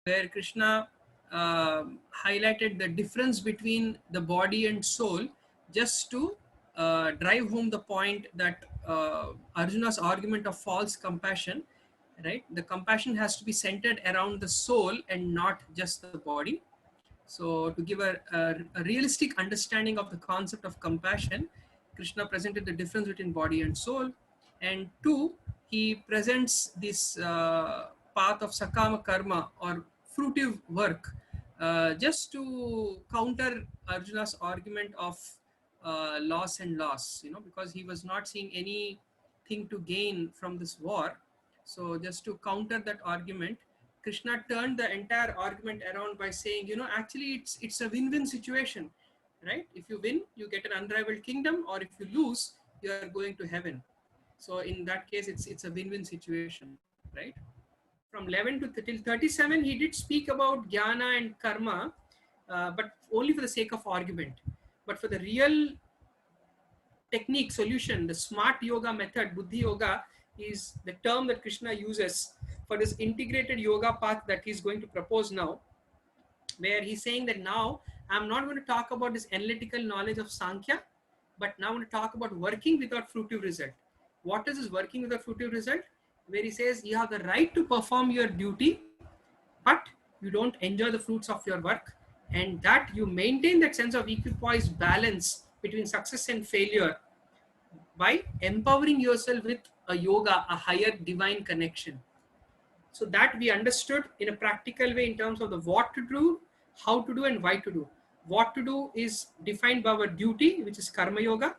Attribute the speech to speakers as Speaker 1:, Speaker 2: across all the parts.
Speaker 1: where Krishna highlighted the difference between the body and soul, just to drive home the point that Arjuna's argument of false compassion, right? The compassion has to be centered around the soul and not just the body. So, to give a realistic understanding of the concept of compassion, Krishna presented the difference between body and soul. And two, he presents this path of sakama karma or fruitive work, just to counter Arjuna's argument of loss and loss, because he was not seeing anything to gain from this war. So, just to counter that argument, Krishna turned the entire argument around by saying, actually it's a win-win situation, right? If you win, you get an unrivaled kingdom, or if you lose, you are going to heaven. So in that case, it's a win-win situation, right? From 11 to till 37, he did speak about jnana and karma, but only for the sake of argument. But for the real technique solution, the smart yoga method, buddhi yoga, is the term that Krishna uses for this integrated yoga path that he's going to propose now, where he's saying that now I'm not going to talk about this analytical knowledge of Sankhya, but now I'm going to talk about working without fruitive result. What is this working without fruitive result? Where he says you have the right to perform your duty, but you don't enjoy the fruits of your work, and that you maintain that sense of equipoise balance between success and failure by empowering yourself with a yoga, a higher divine connection. So that we understood in a practical way in terms of the what to do, how to do, and why to do. What to do is defined by our duty, which is karma yoga.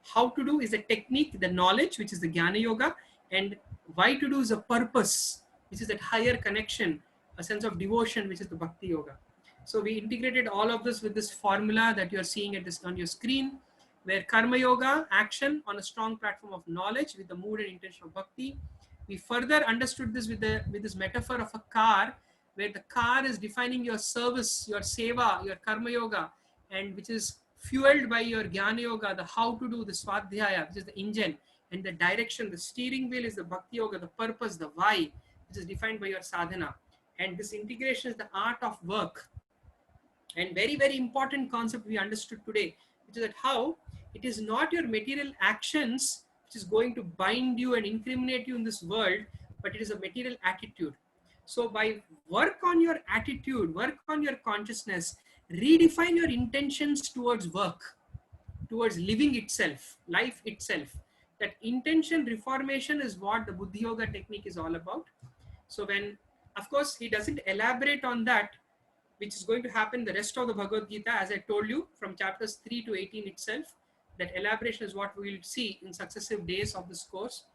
Speaker 1: How to do is the technique, the knowledge, which is the jnana yoga. And why to do is a purpose, which is that higher connection, a sense of devotion, which is the bhakti yoga. So we integrated all of this with this formula that you are seeing at this on your screen, where karma yoga, action on a strong platform of knowledge with the mood and intention of bhakti. We further understood this with this metaphor of a car, where the car is defining your service, your seva, your karma yoga, and which is fueled by your jnana yoga, the how to do, the swadhyaya, which is the engine, and the direction, the steering wheel is the bhakti yoga, the purpose, the why, which is defined by your sadhana. And this integration is the art of work. And very, very important concept we understood today, which is that how it is not your material actions which is going to bind you and incriminate you in this world, but it is a material attitude. So by work on your attitude, work on your consciousness, redefine your intentions towards work, towards living itself, life itself. That intention reformation is what the Buddhi Yoga technique is all about. So when, of course, he doesn't elaborate on that, which is going to happen the rest of the Bhagavad Gita, as I told you, from chapters 3 to 18 itself. That elaboration is what we will see in successive days of this course.